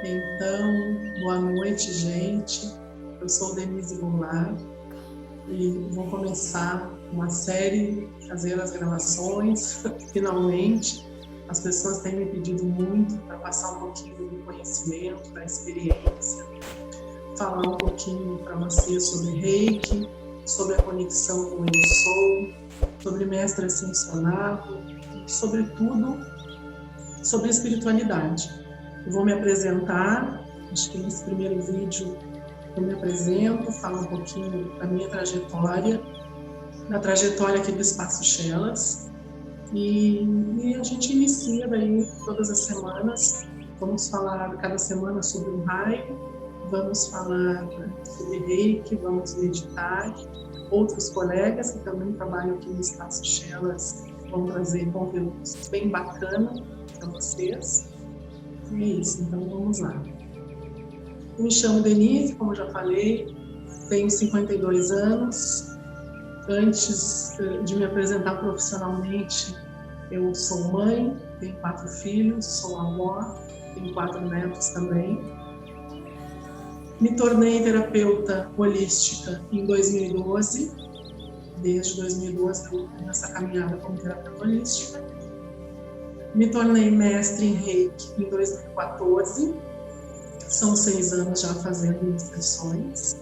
Então, boa noite, gente. Eu sou Denise Goulart e vou começar uma série, fazer as gravações, finalmente. As pessoas têm me pedido muito para passar um pouquinho do conhecimento, da experiência, falar um pouquinho para vocês sobre Reiki, sobre a conexão com o Eu Sou, sobre Mestre Ascensionado e, sobretudo, sobre espiritualidade. Eu vou me apresentar, acho que nesse primeiro vídeo eu me apresento, falo um pouquinho da minha trajetória, da trajetória aqui do Espaço Chelas, e a gente inicia daí todas as semanas. Vamos falar cada semana sobre um raio, vamos falar sobre Reiki, vamos meditar. Outros colegas que também trabalham aqui no Espaço Chelas vão trazer conteúdos bem bacanas para vocês. É isso, então vamos lá. Eu me chamo Denise, como já falei, tenho 52 anos. Antes de me apresentar profissionalmente, eu sou mãe, tenho 4 filhos, sou avó, tenho 4 netos também. Me tornei terapeuta holística em 2012. Desde 2012 eu tenho essa caminhada como terapeuta holística. Me tornei mestre em Reiki em 2014. São 6 anos já fazendo sessões.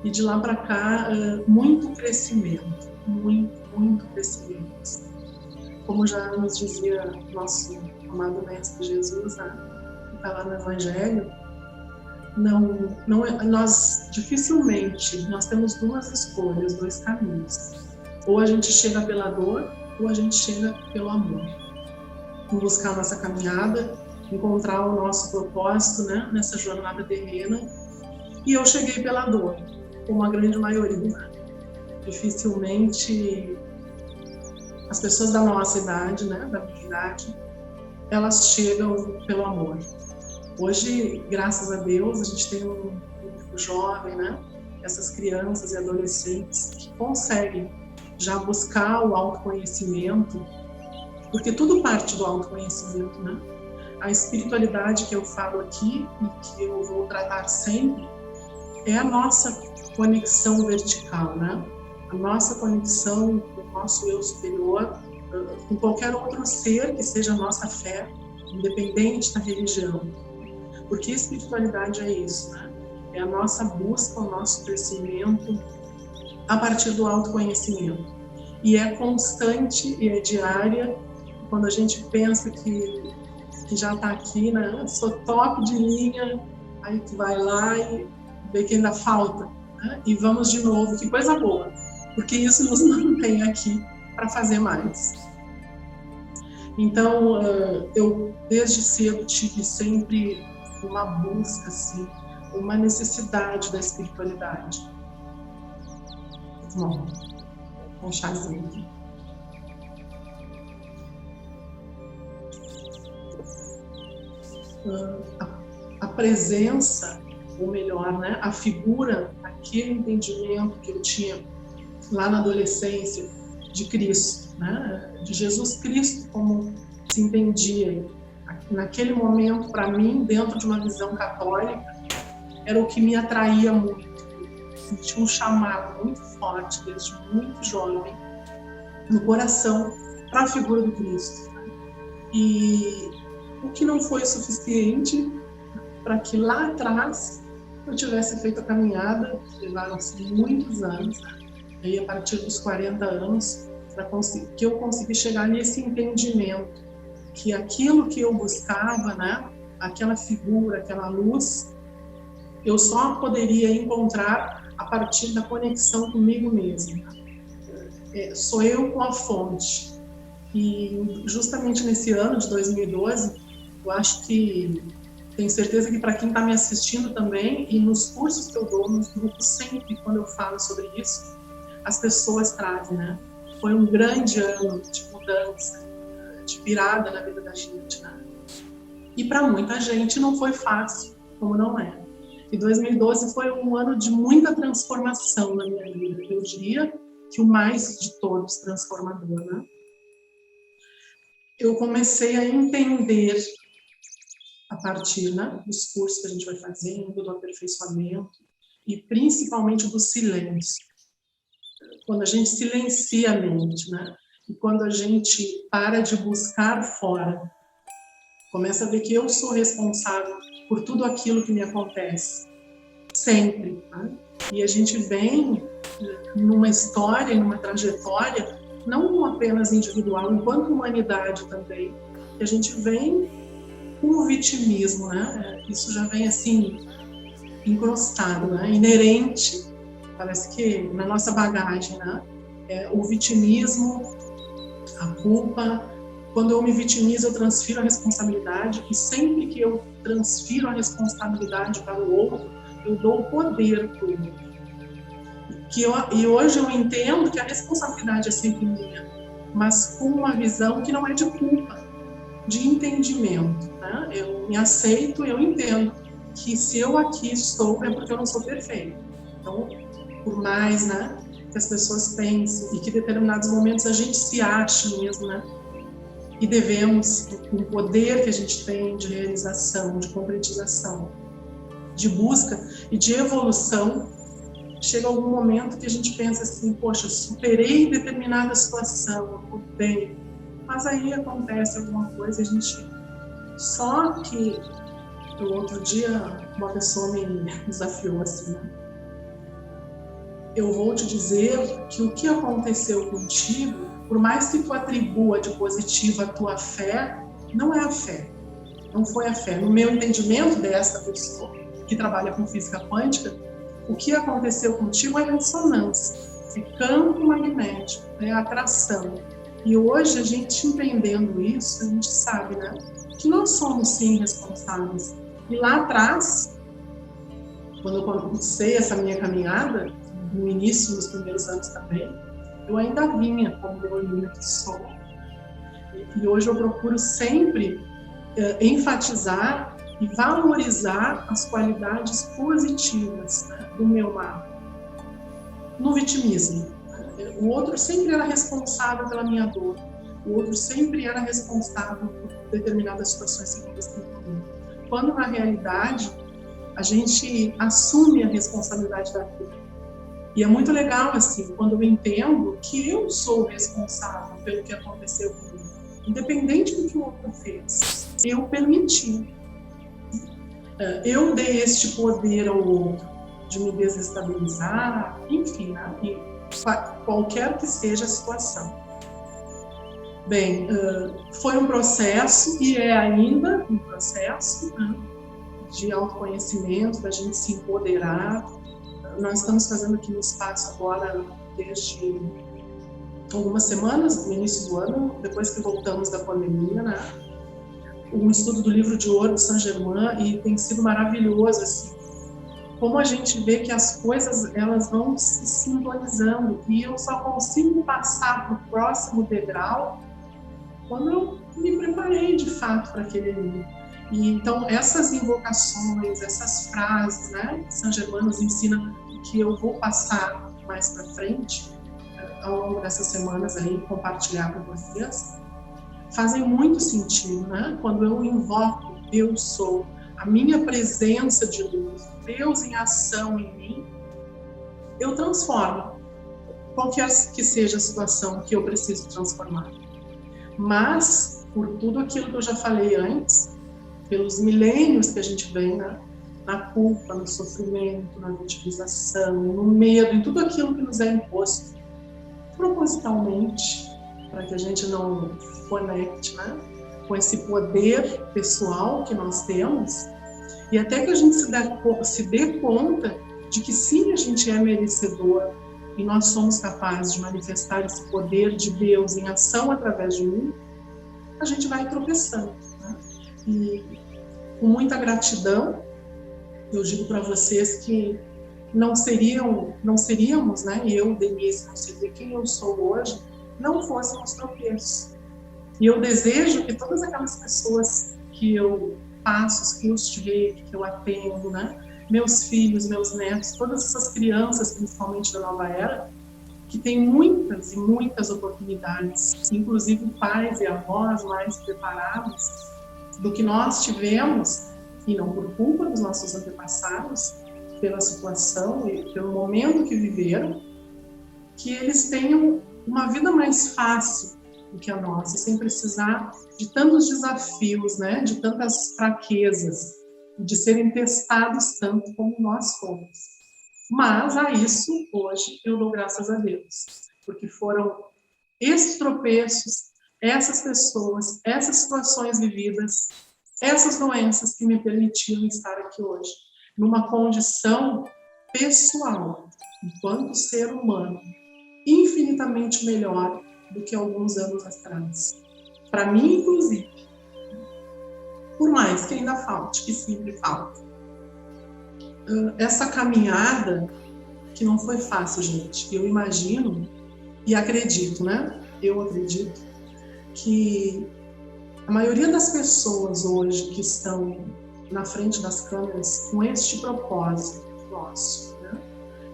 E de lá para cá, muito crescimento, muito crescimento. Como já nos dizia nosso amado Mestre Jesus, que está lá no Evangelho, nós dificilmente, nós temos 2 escolhas, 2 caminhos. Ou a gente chega pela dor, ou a gente chega pelo amor. Em buscar a nossa caminhada, encontrar o nosso propósito, né, nessa jornada terrena. E eu cheguei pela dor, como a grande maioria. Dificilmente as pessoas da nossa idade, né, da minha idade, elas chegam pelo amor. Hoje, graças a Deus, a gente tem um público jovem, né, essas crianças e adolescentes que conseguem já buscar o autoconhecimento, porque tudo parte do autoconhecimento, né? A espiritualidade que eu falo aqui e que eu vou tratar sempre é a nossa conexão vertical, né? A nossa conexão com o nosso eu superior, com qualquer outro ser que seja a nossa fé, independente da religião. Porque espiritualidade é isso, né? É a nossa busca, o nosso crescimento a partir do autoconhecimento. E é constante e é diária. Quando a gente pensa que já está aqui, né? Sou top de linha, aí tu vai lá e vê que ainda falta, né? E vamos de novo, que coisa boa, porque isso nos mantém aqui para fazer mais. Então, eu desde cedo tive sempre uma busca, assim, uma necessidade da espiritualidade. Bom, um chazinho aqui. A presença, ou melhor, né, a figura, aquele entendimento que eu tinha lá na adolescência de Cristo, né, de Jesus Cristo, como se entendia naquele momento, para mim, dentro de uma visão católica, era o que me atraía muito. Senti um chamado muito forte, desde muito jovem, no coração, para a figura do Cristo. E o que não foi suficiente para que lá atrás eu tivesse feito a caminhada, levaram-se muitos anos, aí a partir dos 40 anos, que eu consegui chegar nesse entendimento, que aquilo que eu buscava, né, aquela figura, aquela luz, eu só poderia encontrar a partir da conexão comigo mesma. Sou eu com a fonte. E justamente nesse ano de 2012, eu acho que, tenho certeza que para quem está me assistindo também, e nos cursos que eu dou, nos grupos, sempre quando eu falo sobre isso, as pessoas trazem, né? Foi um grande ano de mudança, de virada na vida da gente, né? E para muita gente não foi fácil, como não é. E 2012 foi um ano de muita transformação na minha vida. Eu diria que o mais de todos transformador, né? Eu comecei a entender a partir, né, dos cursos que a gente vai fazendo, do aperfeiçoamento e principalmente do silêncio. Quando a gente silencia a mente, né, e quando a gente para de buscar fora, começa a ver que eu sou responsável por tudo aquilo que me acontece, sempre, né? E a gente vem numa história, numa trajetória, não apenas individual, enquanto humanidade também, que a gente vem com o vitimismo, né? Isso já vem assim, encrostado, né? Inerente, parece que na nossa bagagem, né? O vitimismo, a culpa. Quando eu me vitimizo, eu transfiro a responsabilidade, e sempre que eu transfiro a responsabilidade para o outro, eu dou o poder para o outro. E hoje eu entendo que a responsabilidade é sempre minha, mas com uma visão que não é de culpa, de entendimento, né? Eu me aceito, eu entendo que se eu aqui estou é porque eu não sou perfeito. Então, por mais, né, que as pessoas pensem e que em determinados momentos a gente se ache mesmo, né? E devemos, com o poder que a gente tem de realização, de concretização, de busca e de evolução, chega algum momento que a gente pensa assim, poxa, superei determinada situação, tudo bem, mas aí acontece alguma coisa, a gente... Só que no outro dia uma pessoa me desafiou assim, né? Eu vou te dizer que o que aconteceu contigo, por mais que tu atribua de positivo a tua fé, não é a fé, não foi a fé. No meu entendimento dessa pessoa que trabalha com física quântica, o que aconteceu contigo é ressonância, é campo magnético, é atração. E hoje, a gente entendendo isso, a gente sabe, né, que nós somos sim responsáveis. E lá atrás, quando eu comecei essa minha caminhada, no início, nos primeiros anos também, eu ainda vinha como heroína que sou. E hoje eu procuro sempre enfatizar e valorizar as qualidades positivas, né, do meu mapa. No vitimismo, né? O outro sempre era responsável pela minha dor, o outro sempre era responsável por determinadas situações que aconteciam comigo. Quando na realidade a gente assume a responsabilidade daquilo. E é muito legal assim, quando eu entendo que eu sou responsável pelo que aconteceu comigo, independente do que o outro fez, eu permiti. Eu dei este poder ao outro de me desestabilizar, enfim, né? Qualquer que seja a situação. Bem, foi um processo e é ainda um processo, né, de autoconhecimento, da gente se empoderar. Nós estamos fazendo aqui no espaço agora desde algumas semanas, no início do ano, depois que voltamos da pandemia, né? Um estudo do livro de ouro de Saint-Germain, e tem sido maravilhoso, assim, como a gente vê que as coisas, elas vão se simbolizando, e eu só consigo passar para o próximo degrau quando eu me preparei, de fato, para aquele livro. E então, essas invocações, essas frases, né, Saint-Germain nos ensina, que eu vou passar mais para frente, ao longo dessas semanas aí, compartilhar com vocês, fazem muito sentido, né? Quando eu invoco eu sou, a minha presença de luz, Deus em ação em mim, eu transformo qualquer que seja a situação que eu preciso transformar. Mas, por tudo aquilo que eu já falei antes, pelos milênios que a gente vem, né? Na culpa, no sofrimento, na vitimização, no medo, em tudo aquilo que nos é imposto, propositalmente, para que a gente não conecte, né, com esse poder pessoal que nós temos, e até que a gente se dê conta de que sim, a gente é merecedor e nós somos capazes de manifestar esse poder de Deus em ação através de mim, a gente vai tropeçando, né? E com muita gratidão, eu digo para vocês que não seríamos, né, eu, Denise, não seria quem eu sou hoje, não fossem os tropeços. E eu desejo que todas aquelas pessoas que eu passo, que eu estive, que eu atendo, né, meus filhos, meus netos, todas essas crianças, principalmente da nova era, que têm muitas e muitas oportunidades, inclusive pais e avós mais preparados, do que nós tivemos, e não por culpa dos nossos antepassados, pela situação e pelo momento que viveram, que eles tenham uma vida mais fácil do que a nossa, sem precisar de tantos desafios, né? De tantas fraquezas, de serem testados tanto como nós fomos. Mas a isso, hoje, eu dou graças a Deus, porque foram esses tropeços, essas pessoas, essas situações vividas, essas doenças que me permitiram estar aqui hoje, numa condição pessoal, enquanto ser humano, infinitamente melhor do que alguns anos atrás. Para mim, inclusive. Por mais que ainda falte, que sempre falta. Essa caminhada, que não foi fácil, gente, eu imagino e acredito, né? Eu acredito que a maioria das pessoas hoje que estão na frente das câmeras com este propósito nosso, né?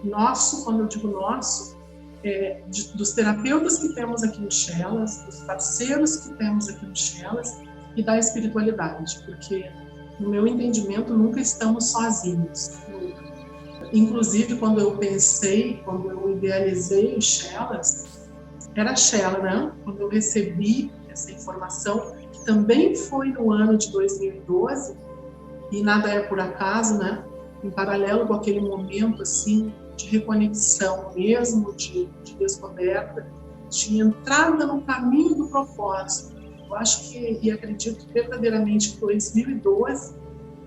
Nosso, quando eu digo nosso, dos terapeutas que temos aqui no Chelas, dos parceiros que temos aqui no Chelas e da espiritualidade, porque no meu entendimento nunca estamos sozinhos. Nunca. Inclusive, quando eu idealizei o Chelas, era a Shela, né? Quando eu recebi essa informação, que também foi no ano de 2012, e nada é por acaso, né? Em paralelo com aquele momento, assim, de reconexão mesmo, de descoberta, de entrada no caminho do propósito. Eu acho que, e acredito verdadeiramente que em 2012,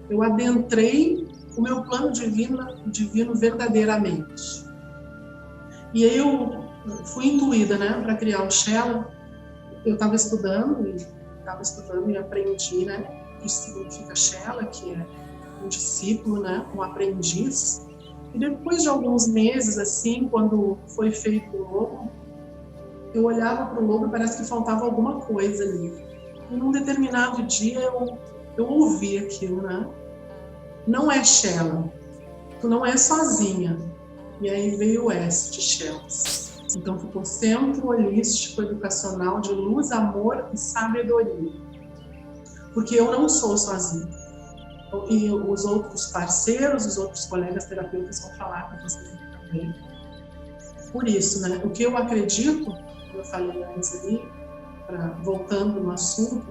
eu adentrei o meu plano divino verdadeiramente. E aí eu fui intuída, né, para criar o Shela. Eu estava estudando e aprendi, né, o que significa Shela, que é um discípulo, né, um aprendiz. E depois de alguns meses, assim, quando foi feito o logo, eu olhava para o logo e parece que faltava alguma coisa ali. E num determinado dia eu ouvi aquilo, né? Não é Shela, tu não é sozinha. E aí veio o S de Chelas. Então ficou Centro Holístico Educacional de Luz, Amor e Sabedoria. Porque eu não sou sozinha. E os outros parceiros, os outros colegas terapeutas vão falar com vocês também. Por isso, né, o que eu acredito, como eu falei antes ali, voltando no assunto,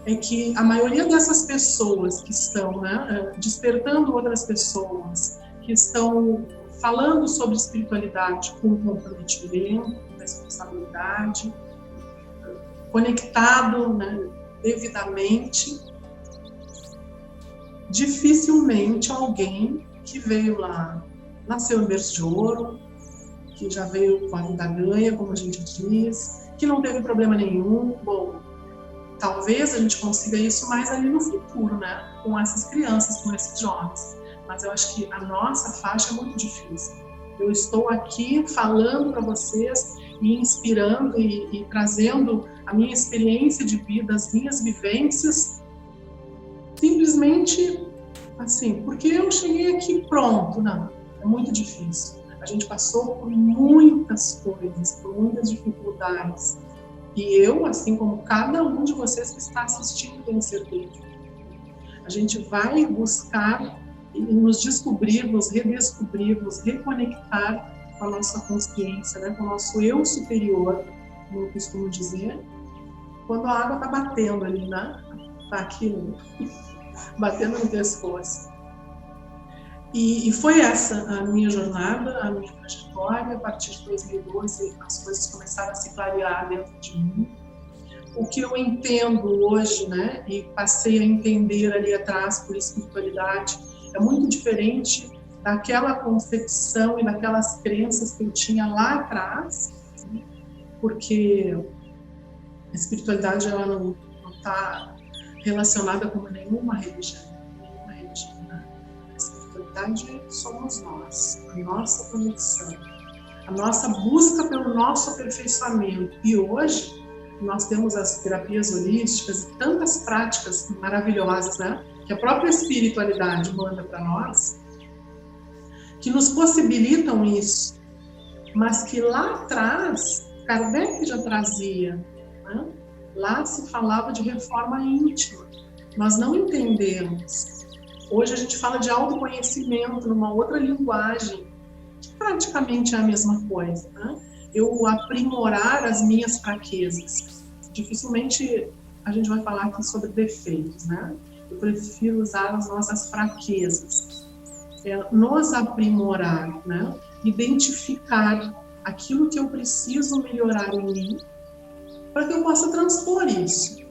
é que a maioria dessas pessoas que estão, né, despertando outras pessoas, que estão falando sobre espiritualidade com comprometimento, com responsabilidade, conectado, né, devidamente, dificilmente alguém que veio lá, nasceu em berço de ouro, que já veio com a vida ganha, como a gente diz, que não teve problema nenhum. Bom, talvez a gente consiga isso mais ali no futuro, né? Com essas crianças, com esses jovens. Mas eu acho que a nossa faixa é muito difícil. Eu estou aqui falando para vocês e inspirando e trazendo a minha experiência de vida, as minhas vivências, simplesmente assim, porque eu cheguei aqui pronto. Não, é muito difícil. A gente passou por muitas coisas, por muitas dificuldades. E eu, assim como cada um de vocês que está assistindo, tenho certeza. A gente vai buscar e nos descobrir, nos redescobrir, nos reconectar com a nossa consciência, né? Com o nosso eu superior, como eu costumo dizer, quando a água está batendo ali, né? Está aqui, batendo no pescoço. E foi essa a minha jornada, a minha trajetória. A partir de 2012, as coisas começaram a se clarear dentro de mim. O que eu entendo hoje, né, e passei a entender ali atrás por espiritualidade, é muito diferente daquela concepção e daquelas crenças que eu tinha lá atrás, porque a espiritualidade ela não está relacionada com nenhuma religião. A espiritualidade somos nós, a nossa conexão, a nossa busca pelo nosso aperfeiçoamento. E hoje nós temos as terapias holísticas e tantas práticas maravilhosas, né, que a própria espiritualidade manda para nós, que nos possibilitam isso, mas que lá atrás Kardec já trazia, né, Lá se falava de reforma íntima. Nós não entendemos. Hoje a gente fala de autoconhecimento numa outra linguagem, que praticamente é a mesma coisa, né? Eu aprimorar as minhas fraquezas. Dificilmente a gente vai falar aqui sobre defeitos, né? Eu prefiro usar as nossas fraquezas. Nos aprimorar, né? Identificar aquilo que eu preciso melhorar em mim para que eu possa transpor isso.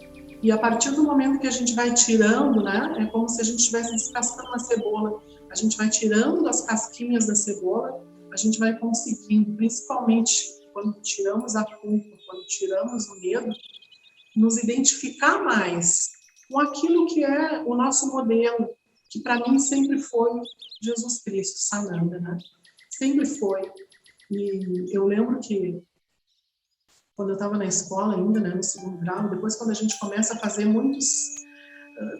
E a partir do momento que a gente vai tirando, né? É como se a gente estivesse descascando uma cebola. A gente vai tirando as casquinhas da cebola, a gente vai conseguindo, principalmente quando tiramos a culpa, quando tiramos o medo, nos identificar mais com aquilo que é o nosso modelo, que para mim sempre foi Jesus Cristo, Sananda, né? Sempre foi. E eu lembro que quando eu estava na escola ainda, né, no segundo grau, depois quando a gente começa a fazer muitos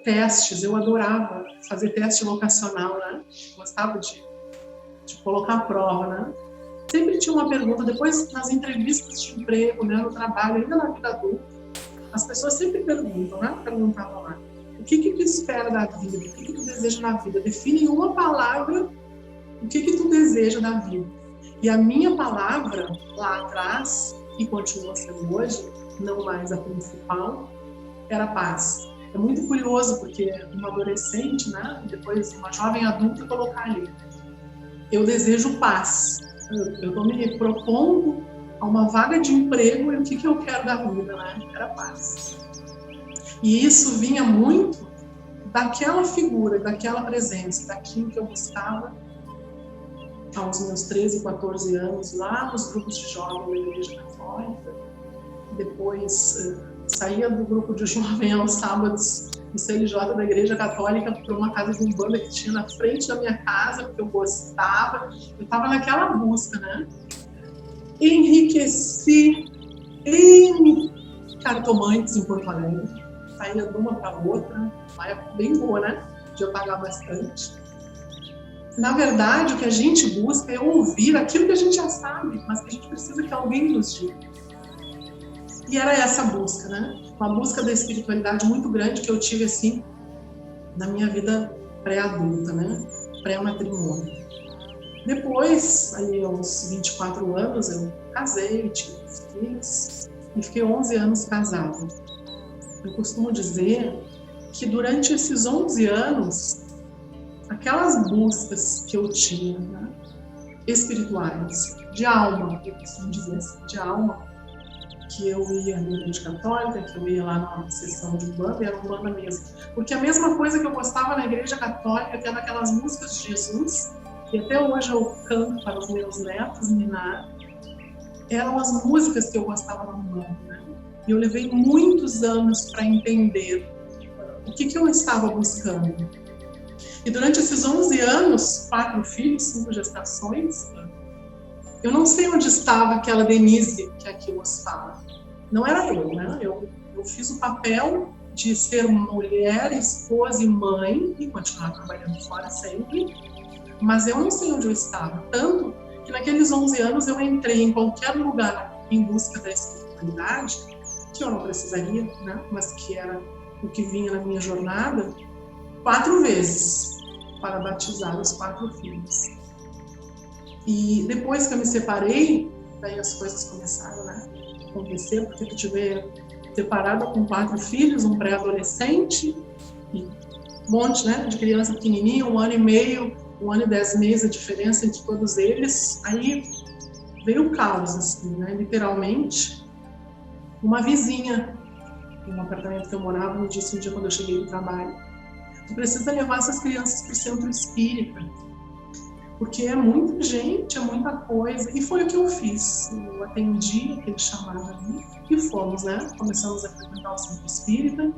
testes, eu adorava fazer teste vocacional, né? Gostava de colocar a prova, né? Sempre tinha uma pergunta, depois nas entrevistas de emprego, né, no trabalho, ainda na vida adulta, as pessoas sempre perguntam, né? Perguntavam lá, o que tu espera da vida? O que tu deseja na vida? Define em uma palavra o que tu deseja da vida. E a minha palavra, lá atrás, e continua sendo hoje, não mais a principal, era paz. É muito curioso, porque uma adolescente, né, depois uma jovem adulta, colocar ali, eu desejo paz. Eu estou me propondo a uma vaga de emprego e o que eu quero da vida, né? Era paz. E isso vinha muito daquela figura, daquela presença, daquilo que eu buscava aos meus 13, 14 anos, lá nos grupos de jovem da Igreja Católica. Depois saía do grupo de jovem aos sábados no CLJ da Igreja Católica para uma casa de umbanda que tinha na frente da minha casa, porque eu gostava. Eu estava naquela busca, né? Enriqueci em cartomantes em Porto Alegre. Saía de uma para outra, uma época bem boa, né? De eu pagar bastante. Na verdade, o que a gente busca é ouvir aquilo que a gente já sabe, mas que a gente precisa que alguém nos diga. E era essa busca, né? Uma busca da espiritualidade muito grande que eu tive, assim, na minha vida pré-adulta, né? Pré-matrimônio. Depois, aí aos 24 anos, eu casei, tive filhos e fiquei 11 anos casada. Eu costumo dizer que durante esses 11 anos, aquelas buscas que eu tinha, né, espirituais, de alma, eu costumo dizer assim, de alma, que eu ia na Igreja Católica, que eu ia lá na sessão de umbanda, e era umbanda mesmo. Porque a mesma coisa que eu gostava na Igreja Católica, que era aquelas músicas de Jesus, que até hoje eu canto para os meus netos ninar, eram as músicas que eu gostava na umbanda, né? E eu levei muitos anos para entender o que eu estava buscando. E durante esses 11 anos, 4 filhos, 5 gestações, eu não sei onde estava aquela Denise que aqui vos fala. Não era eu, né? Eu fiz o papel de ser mulher, esposa e mãe, e continuar trabalhando fora sempre, mas eu não sei onde eu estava. Tanto que naqueles 11 anos eu entrei em qualquer lugar em busca da espiritualidade, que eu não precisaria, né? Mas que era o que vinha na minha jornada, 4 vezes para batizar os 4 filhos. E depois que eu me separei, daí as coisas começaram, né, a acontecer, porque tu tiver separada com 4 filhos, um pré-adolescente, e um monte, né, de criança pequenininha, 1 ano e meio, 1 ano e 10 meses a diferença entre todos eles, aí veio o caos, assim, né, literalmente. Uma vizinha, no apartamento que eu morava, me disse um dia quando eu cheguei do trabalho, tu precisa levar essas crianças para o centro espírita, porque é muita gente, é muita coisa. E foi o que eu fiz. Eu atendi aquele chamado ali e fomos, né? Começamos a frequentar o centro espírita,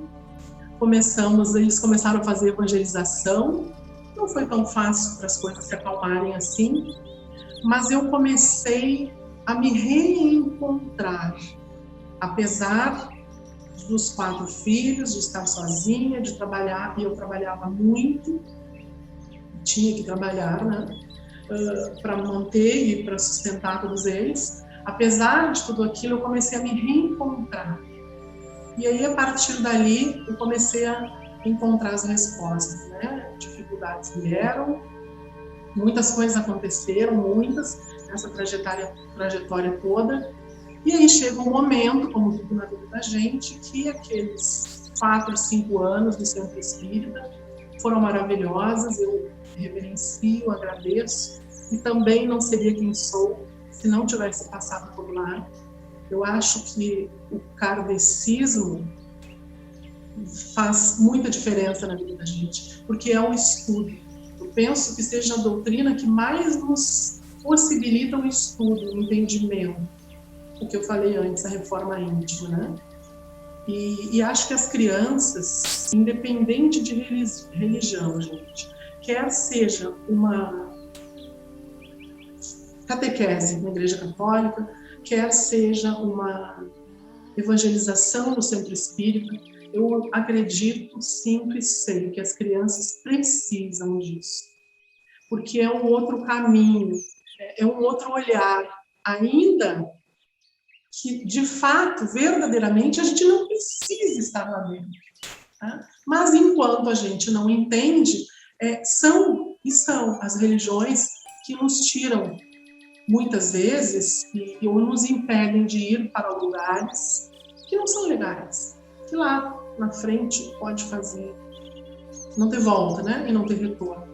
eles começaram a fazer evangelização. Não foi tão fácil para as coisas se acalmarem assim, mas eu comecei a me reencontrar, apesar dos 4 filhos, de estar sozinha, de trabalhar, e eu trabalhava muito, tinha que trabalhar, né, para manter e para sustentar todos eles. Apesar de tudo aquilo, eu comecei a me reencontrar. E aí, a partir dali, eu comecei a encontrar as respostas, né? Dificuldades vieram, muitas coisas aconteceram, muitas, nessa trajetória toda. E aí chega um momento, como tudo na vida da gente, que aqueles 4, 5 anos do Centro Espírita foram maravilhosas, eu reverencio, agradeço, e também não seria quem sou se não tivesse passado por lá. Eu acho que o kardecismo faz muita diferença na vida da gente, porque é um estudo. Eu penso que seja a doutrina que mais nos possibilita o estudo, o entendimento. O que eu falei antes, a reforma íntima, né? E acho que as crianças, independente de religião, gente, quer seja uma catequese na Igreja Católica, quer seja uma evangelização no Centro Espírita, eu acredito, sempre sei que as crianças precisam disso, porque é um outro caminho, é um outro olhar, ainda que, de fato, verdadeiramente, a gente não precisa estar lá dentro. Tá? Mas, enquanto a gente não entende, são as religiões que nos tiram, muitas vezes, e ou nos impedem de ir para lugares que não são legais, que lá na frente pode fazer, não ter volta, né? E não ter retorno.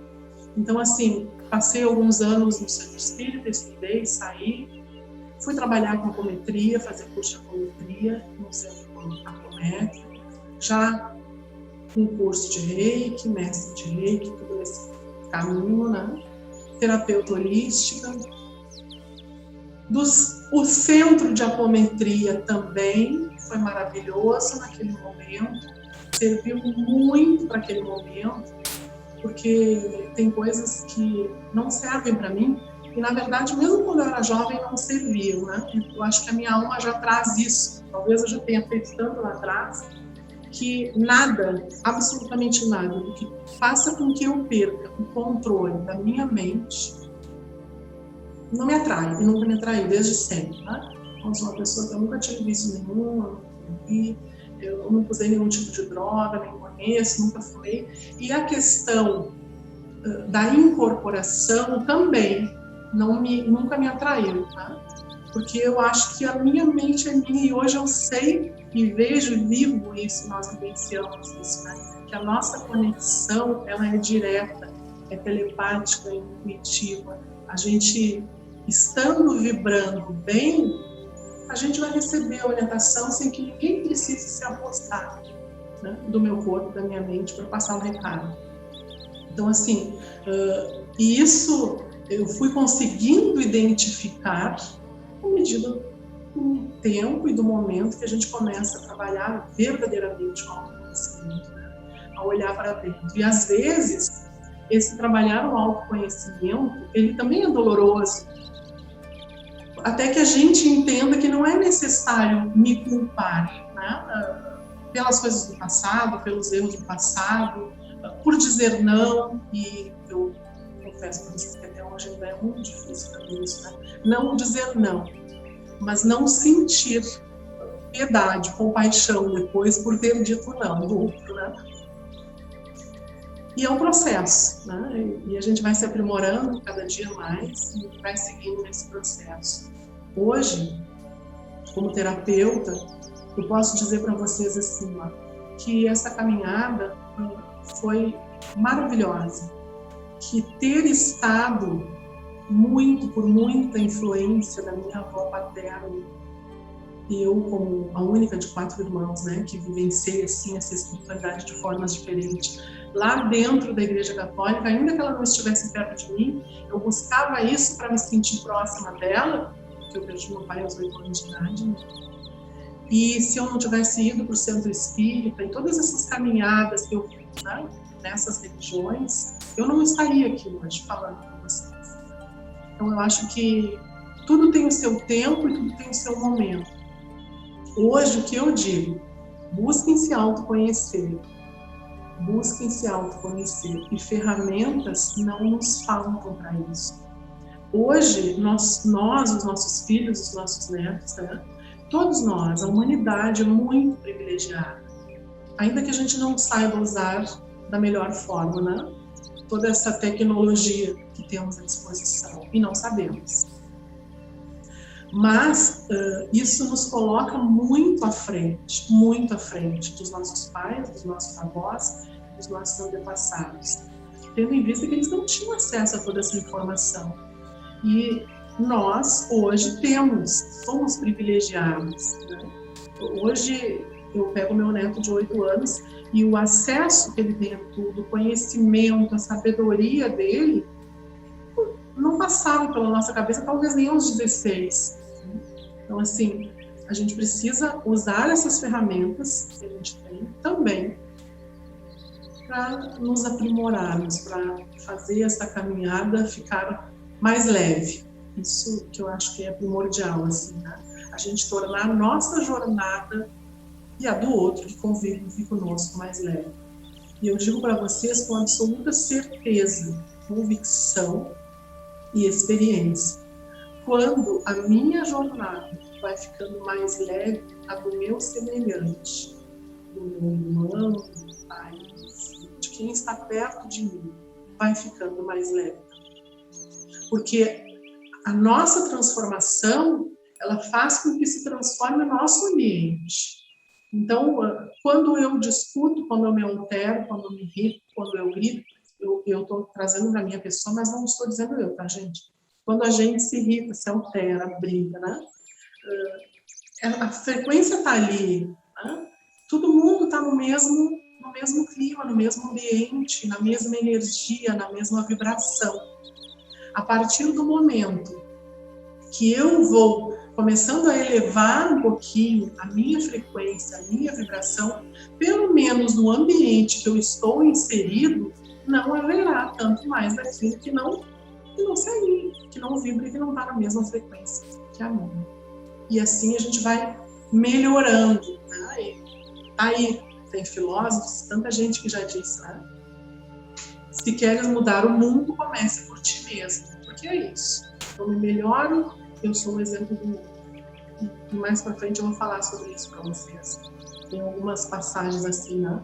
Então, assim, passei alguns anos no Centro Espírita, estudei, saí, fui trabalhar com apometria, fazer curso de apometria no Centro Apométrico, já com curso de Reiki, mestre de Reiki, todo esse caminho, né? Terapeuta holística. O centro de apometria também foi maravilhoso naquele momento, serviu muito para aquele momento, porque tem coisas que não servem para mim, e, na verdade, mesmo quando eu era jovem, não serviam, né? Eu acho que a minha alma já traz isso. Talvez eu já tenha feito tanto lá atrás, que nada, absolutamente nada, do que faça com que eu perca o controle da minha mente, não me atrai, e nunca me atraiu, desde sempre, né? Eu sou uma pessoa que eu nunca tive vício nenhum, eu nunca usei nenhum tipo de droga, nem conheço, nunca fumei. E a questão da incorporação também nunca me atraiu, tá? Porque eu acho que a minha mente é minha, e hoje eu sei e vejo e vivo isso, nós vivenciamos isso, né? Que a nossa conexão, ela é direta, é telepática, é intuitiva. A gente, estando vibrando bem, a gente vai receber a orientação sem que ninguém precise se apostar, né, do meu corpo, da minha mente, para passar o recado. Então, assim, e isso eu fui conseguindo identificar à medida do tempo e do momento que a gente começa a trabalhar verdadeiramente com o autoconhecimento, né, a olhar para dentro. E, às vezes, esse trabalhar o autoconhecimento, ele também é doloroso, até que a gente entenda que não é necessário me culpar, né, pelas coisas do passado, pelos erros do passado, por dizer não, e eu confesso para vocês que até hoje ainda é muito difícil para mim isso, né? Não dizer não, mas não sentir piedade, compaixão depois por ter dito não do outro, né? E é um processo, né? E a gente vai se aprimorando cada dia mais e vai seguindo nesse processo. Hoje, como terapeuta, eu posso dizer para vocês assim, ó, que essa caminhada foi maravilhosa, que ter estado por muita influência da minha avó paterna, e eu como a única de 4 irmãos, né, que vivenciei assim essa espiritualidade de formas diferentes, lá dentro da Igreja Católica, ainda que ela não estivesse perto de mim, eu buscava isso para me sentir próxima dela, porque eu perdi meu pai aos 8 anos de idade, né? E se eu não tivesse ido para o Centro Espírita e todas essas caminhadas que eu fiz, né, nessas religiões, eu não estaria aqui hoje falando com vocês. Então eu acho que tudo tem o seu tempo e tudo tem o seu momento. Hoje o que eu digo, busquem se autoconhecer, e ferramentas não nos faltam para isso. Hoje, nós, os nossos filhos, os nossos netos, né, todos nós, a humanidade é muito privilegiada, ainda que a gente não saiba usar da melhor forma, né? Toda essa tecnologia que temos à disposição, e não sabemos. Mas isso nos coloca muito à frente dos nossos pais, dos nossos avós, dos nossos antepassados, tendo em vista que eles não tinham acesso a toda essa informação. E nós, hoje, somos privilegiados, né? Hoje, eu pego meu neto de 8 anos e o acesso que ele tem a tudo, o conhecimento, a sabedoria dele, não passava pela nossa cabeça, talvez nem aos 16. Então, assim, a gente precisa usar essas ferramentas que a gente tem também para nos aprimorarmos, para fazer essa caminhada ficar mais leve. Isso que eu acho que é primordial, assim, né? A gente tornar a nossa jornada e a do outro que convive conosco mais leve. E eu digo para vocês com absoluta certeza, convicção e experiência. Quando a minha jornada vai ficando mais leve, a do meu semelhante, do meu irmão, do meu pai, de quem está perto de mim, vai ficando mais leve. Porque a nossa transformação, ela faz com que se transforme o nosso ambiente. Então, quando eu discuto, quando eu me altero, quando eu me irrito, quando eu grito, eu estou trazendo para a minha pessoa, mas não estou dizendo eu, tá, gente? Quando a gente se irrita, se altera, briga, né? A frequência está ali, né? Todo mundo está no mesmo clima, no mesmo ambiente, na mesma energia, na mesma vibração. A partir do momento que eu vou começando a elevar um pouquinho a minha frequência, a minha vibração, pelo menos no ambiente que eu estou inserido, não haverá tanto mais daquilo que não sair, que não vibra e que não está na mesma frequência que a minha. E assim a gente vai melhorando, né? E aí tem filósofos, tanta gente que já disse, né? Se queres mudar o mundo, comece por ti mesmo, porque é isso. Eu me melhoro, eu sou o exemplo do mundo. E mais para frente eu vou falar sobre isso para vocês. Tem algumas passagens assim, né?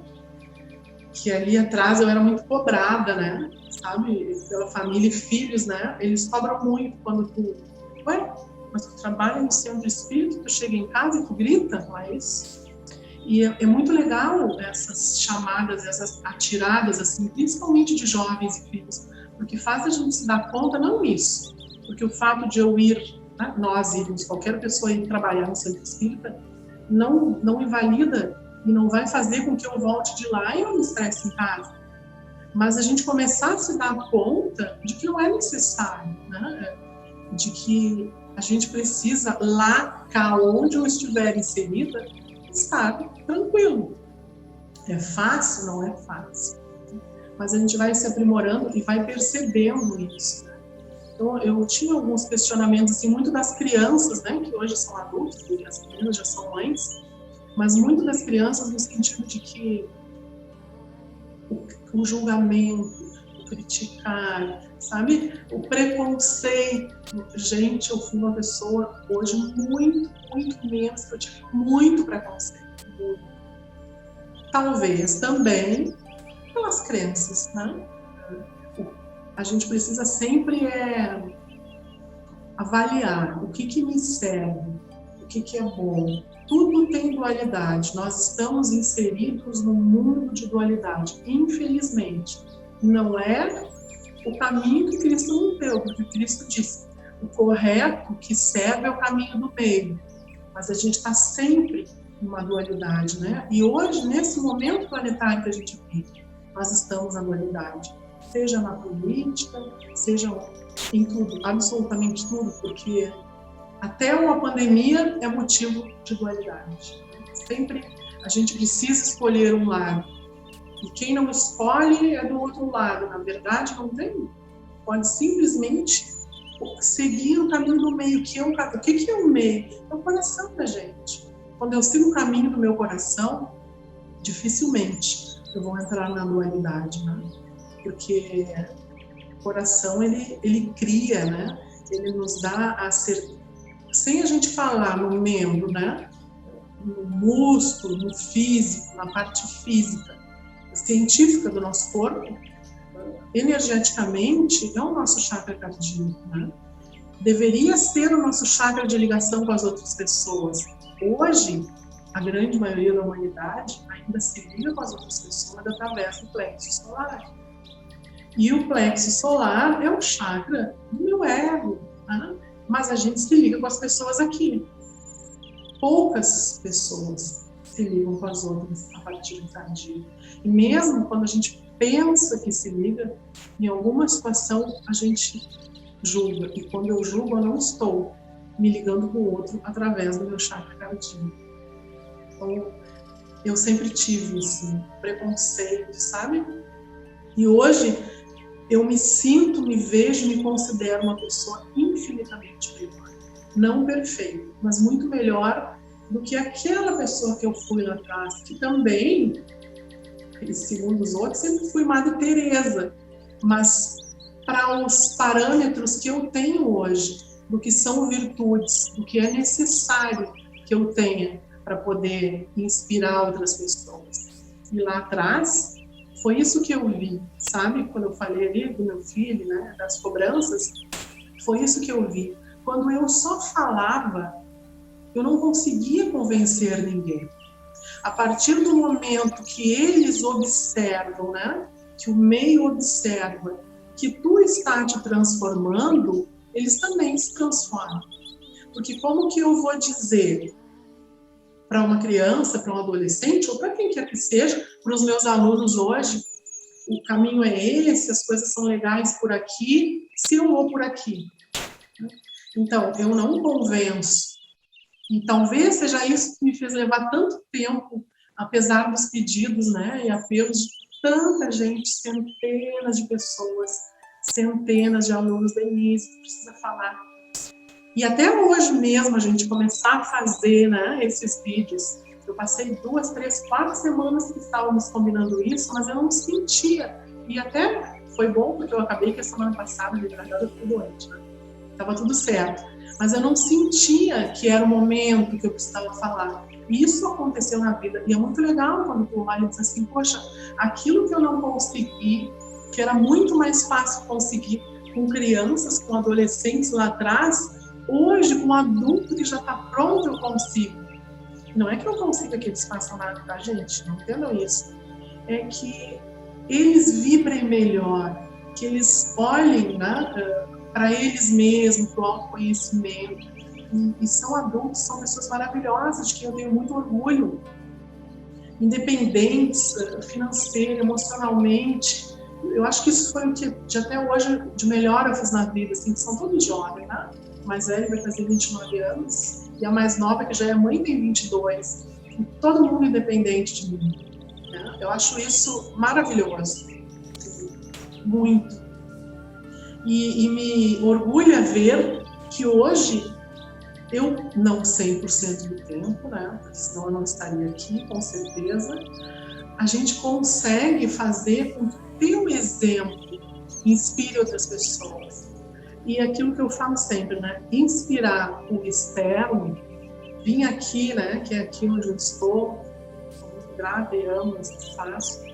Que ali atrás eu era muito cobrada, né? Sabe? Pela família e filhos, né? Eles cobram muito quando tu... Ué, mas tu trabalha no centro espírita, tu chega em casa e tu grita, não é isso? E é muito legal essas chamadas, essas atiradas, assim, principalmente de jovens e filhos, porque faz a gente se dar conta, não isso, porque o fato de eu ir, né, nós irmos, qualquer pessoa ir trabalhar no centro espírita, não invalida e não vai fazer com que eu volte de lá e eu me estresse em casa. Mas a gente começar a se dar conta de que não é necessário, né? De que a gente precisa, lá, cá, onde eu estiver inserida, estar tranquilo. É fácil? Não é fácil. Mas a gente vai se aprimorando e vai percebendo isso, né? Então, eu tinha alguns questionamentos, assim, muito das crianças, né, que hoje são adultos, e as meninas já são mães, mas muito das crianças no sentido de que o julgamento, o criticar, sabe? O preconceito. Gente, eu fui uma pessoa hoje muito menos, que eu tive muito preconceito. Muito. Talvez também pelas crenças, né? A gente precisa sempre avaliar o que me serve, o que é bom. Tudo tem dualidade. Nós estamos inseridos num mundo de dualidade. Infelizmente, não é o caminho que Cristo nos deu, porque Cristo disse, o correto que serve é o caminho do meio. Mas a gente está sempre numa dualidade, né? E hoje, nesse momento planetário que a gente vive, nós estamos na dualidade. Seja na política, seja em tudo, absolutamente tudo, porque até uma pandemia é motivo de dualidade. Sempre a gente precisa escolher um lado. E quem não escolhe é do outro lado. Na verdade, não tem. Pode simplesmente seguir o caminho do meio. O que é o meio? É o coração da gente. Quando eu sigo o caminho do meu coração, dificilmente eu vou entrar na dualidade, né? Porque o coração, ele cria, né? Ele nos dá sem a gente falar no membro, né? No músculo, no físico, na parte física, científica do nosso corpo, energeticamente é o nosso chakra cardíaco, né? Deveria ser o nosso chakra de ligação com as outras pessoas. Hoje, a grande maioria da humanidade ainda se liga com as outras pessoas através do plexo solar. E o plexo solar é o chakra do meu ego, né? Mas a gente se liga com as pessoas aqui. Poucas pessoas se ligam com as outras a partir do cardíaco. E mesmo quando a gente pensa que se liga, em alguma situação a gente julga. E quando eu julgo, eu não estou me ligando com o outro através do meu chakra cardíaco. Então, eu sempre tive esse preconceito, sabe? E hoje eu me sinto, me vejo, me considero uma pessoa infinitamente melhor. Não perfeita, mas muito melhor do que aquela pessoa que eu fui lá atrás, que também, segundo os outros, sempre fui Madre Teresa, mas para os parâmetros que eu tenho hoje, do que são virtudes, do que é necessário que eu tenha para poder inspirar outras pessoas. E lá atrás, foi isso que eu vi, sabe? Quando eu falei ali do meu filho, né, das cobranças, foi isso que eu vi. Quando eu só falava, eu não conseguia convencer ninguém. A partir do momento que eles observam, né, que o meio observa, que tu está te transformando, eles também se transformam. Porque como que eu vou dizer para uma criança, para um adolescente, ou para quem quer que seja, para os meus alunos hoje, o caminho é esse, as coisas são legais por aqui, se eu vou por aqui. Então, eu não convenço. E talvez seja isso que me fez levar tanto tempo, apesar dos pedidos, né, e apelos de tanta gente, centenas de pessoas, centenas de alunos, Denise, precisa falar. E até hoje mesmo a gente começar a fazer, né, esses vídeos. Eu passei 2, 3, 4 semanas que estávamos combinando isso, mas eu não sentia. E até foi bom, porque eu acabei que a semana passada, de verdade, eu fui doente, né? Estava tudo certo. Mas eu não sentia que era o momento que eu precisava falar. E isso aconteceu na vida. E é muito legal quando tu olha e diz assim, poxa, aquilo que eu não consegui, que era muito mais fácil conseguir com crianças, com adolescentes lá atrás, hoje, com um adulto que já está pronto, eu consigo. Não é que eu consiga que eles façam nada da gente, não entendam isso. É que eles vibrem melhor, que eles olhem, né, para eles mesmos, para o autoconhecimento. E são adultos, são pessoas maravilhosas, de quem eu tenho muito orgulho. Independentes, financeira, emocionalmente. Eu acho que isso foi o que, de até hoje, de melhor eu fiz na vida, assim, que são todos jovens, né? A mais velha vai fazer 29 anos, e a mais nova, que já é mãe, tem 22. E todo mundo independente de mim. Né? Eu acho isso maravilhoso. Muito. E me orgulha ver que hoje, eu não 100% do tempo, né? Porque senão eu não estaria aqui, com certeza, a gente consegue fazer com que o teu exemplo inspire outras pessoas. E aquilo que eu falo sempre, né? Inspirar o externo, vim aqui, né? Que é aqui onde eu estou, sou muito grata e amo isso que faço.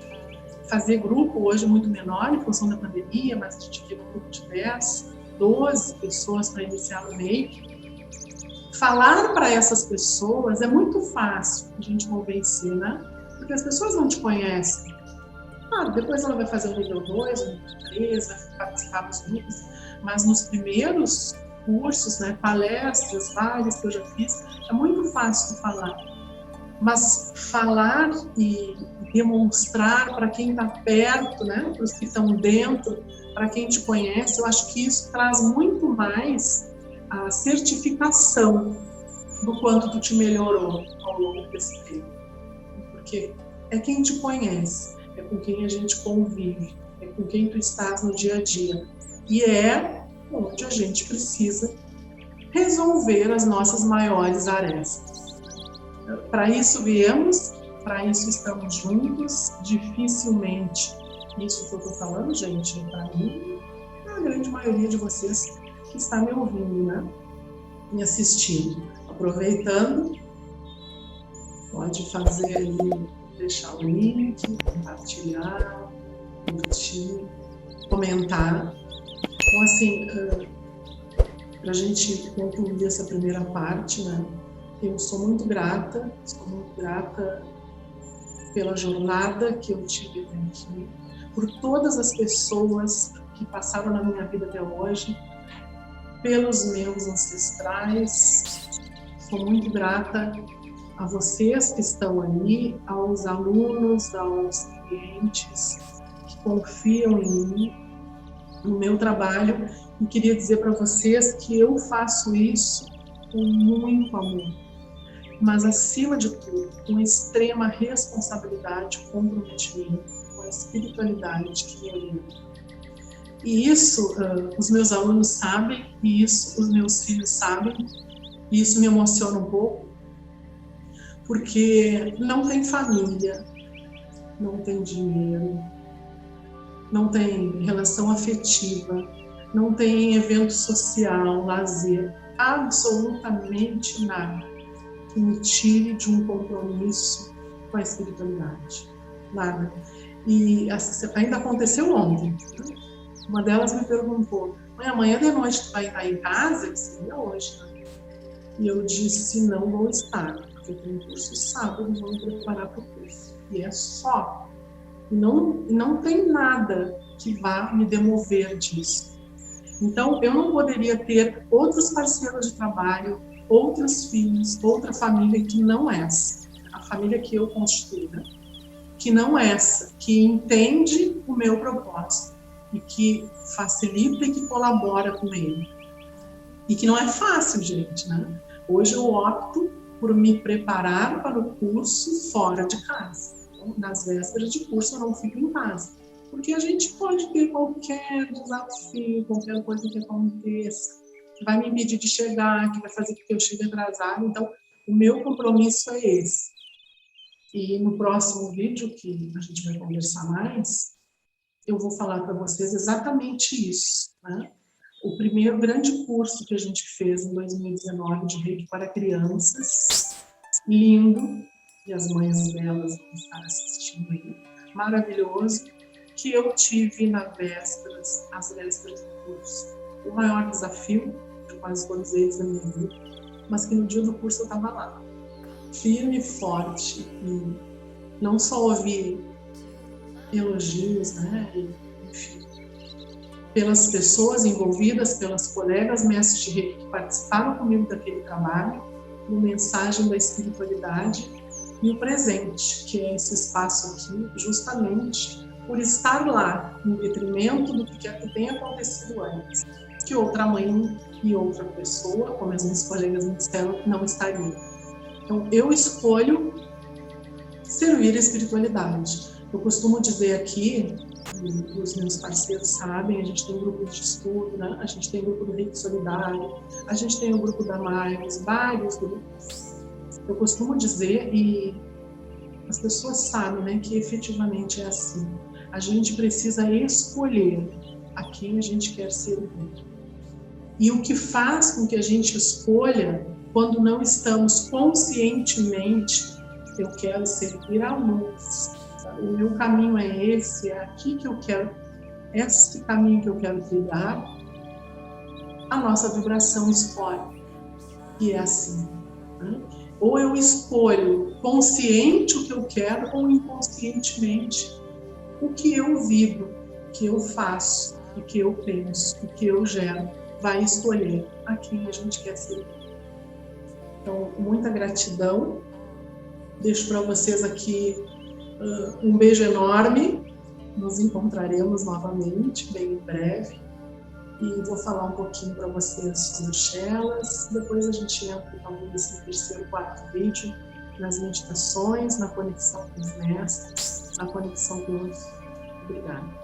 Fazer grupo hoje é muito menor em função da pandemia, mas a gente quer um grupo de 10, 12 pessoas para iniciar no meio. Falar para essas pessoas é muito fácil a gente convencer, né? Porque as pessoas não te conhecem. Claro, depois ela vai fazer o nível 2, o nível 3, vai participar dos grupos, mas nos primeiros cursos, né, palestras, várias que eu já fiz, é muito fácil de falar. Mas falar e demonstrar para quem está perto, né, para os que estão dentro, para quem te conhece, eu acho que isso traz muito mais a certificação do quanto tu te melhorou ao longo desse tempo. Porque é quem te conhece, é com quem a gente convive, é com quem tu estás no dia a dia. E é onde a gente precisa resolver as nossas maiores arestas. Para isso viemos, para isso estamos juntos, dificilmente. Isso que eu estou falando, gente, para mim, é a grande maioria de vocês que está me ouvindo, né? me assistindo. Aproveitando, pode fazer aí, deixar o link, compartilhar, curtir, comentar. Então, assim, para a gente concluir essa primeira parte, né? Eu sou muito grata pela jornada que eu tive até aqui, por todas as pessoas que passaram na minha vida até hoje, pelos meus ancestrais. Sou muito grata a vocês que estão aí, aos alunos, aos clientes que confiam em mim, no meu trabalho, e queria dizer para vocês que eu faço isso com muito amor, mas acima de tudo, com extrema responsabilidade, comprometimento com a espiritualidade que me orienta. E isso os meus alunos sabem, e isso os meus filhos sabem, e isso me emociona um pouco, porque não tem família, não tem dinheiro, não tem relação afetiva, não tem evento social, lazer, absolutamente nada que me tire de um compromisso com a espiritualidade. Nada. E ainda aconteceu ontem. Uma delas me perguntou: mãe, amanhã de noite tu vai estar em casa? Eu disse: é hoje, né? E eu disse: não vou estar, porque eu tenho curso sábado e vou me preparar para o curso. E é só. Não tem nada que vá me demover disso. Então, eu não poderia ter outros parceiros de trabalho, outros filhos, outra família que não essa. A família que eu constituí, né? Que não essa, que entende o meu propósito e que facilita e que colabora com ele. E que não é fácil, gente, né? Hoje eu opto por me preparar para o curso fora de casa. Então, nas vésperas de curso eu não fico em casa. Porque a gente pode ter qualquer desafio, qualquer coisa que aconteça, que vai me impedir de chegar, que vai fazer com que eu chegue atrasado. Então, o meu compromisso é esse. E no próximo vídeo, que a gente vai conversar mais, eu vou falar para vocês exatamente isso, né? O primeiro grande curso que a gente fez em 2019 de Reiki para crianças, lindo, e as mães delas vão estar assistindo aí, maravilhoso, que eu tive às vésperas do curso. O maior desafio de quase todos eles da minha vida, mas que no dia do curso eu estava lá, firme e forte, e não só ouvi elogios, né, enfim, pelas pessoas envolvidas, pelas colegas mestres de Reiki que participaram comigo daquele trabalho, uma mensagem da espiritualidade e o presente, que é esse espaço aqui, justamente por estar lá, em detrimento do que quer que tenha acontecido antes, que outra mãe e outra pessoa, como as minhas colegas me disseram, não estariam. Então, eu escolho servir a espiritualidade. Eu costumo dizer aqui, e os meus parceiros sabem, a gente tem grupos de estudo, né? A gente tem o grupo do Reiki Solidário, a gente tem o grupo da Maios, vários grupos. Eu costumo dizer, e as pessoas sabem, né, que efetivamente é assim. A gente precisa escolher a quem a gente quer servir. E o que faz com que a gente escolha, quando não estamos conscientemente, eu quero servir a luz, o meu caminho é esse, é aqui que eu quero, esse caminho que eu quero trilhar, a nossa vibração escolhe, e é assim, né? Ou eu escolho consciente o que eu quero, ou inconscientemente o que eu vibro, o que eu faço, o que eu penso, o que eu gero, vai escolher a quem a gente quer servir. Então, muita gratidão. Deixo para vocês aqui um beijo enorme. Nos encontraremos novamente, bem em breve. E vou falar um pouquinho para vocês sobre Chelas. Depois a gente entra, talvez, no terceiro, quarto vídeo, nas meditações, na conexão com os mestres, na conexão com os. Obrigada.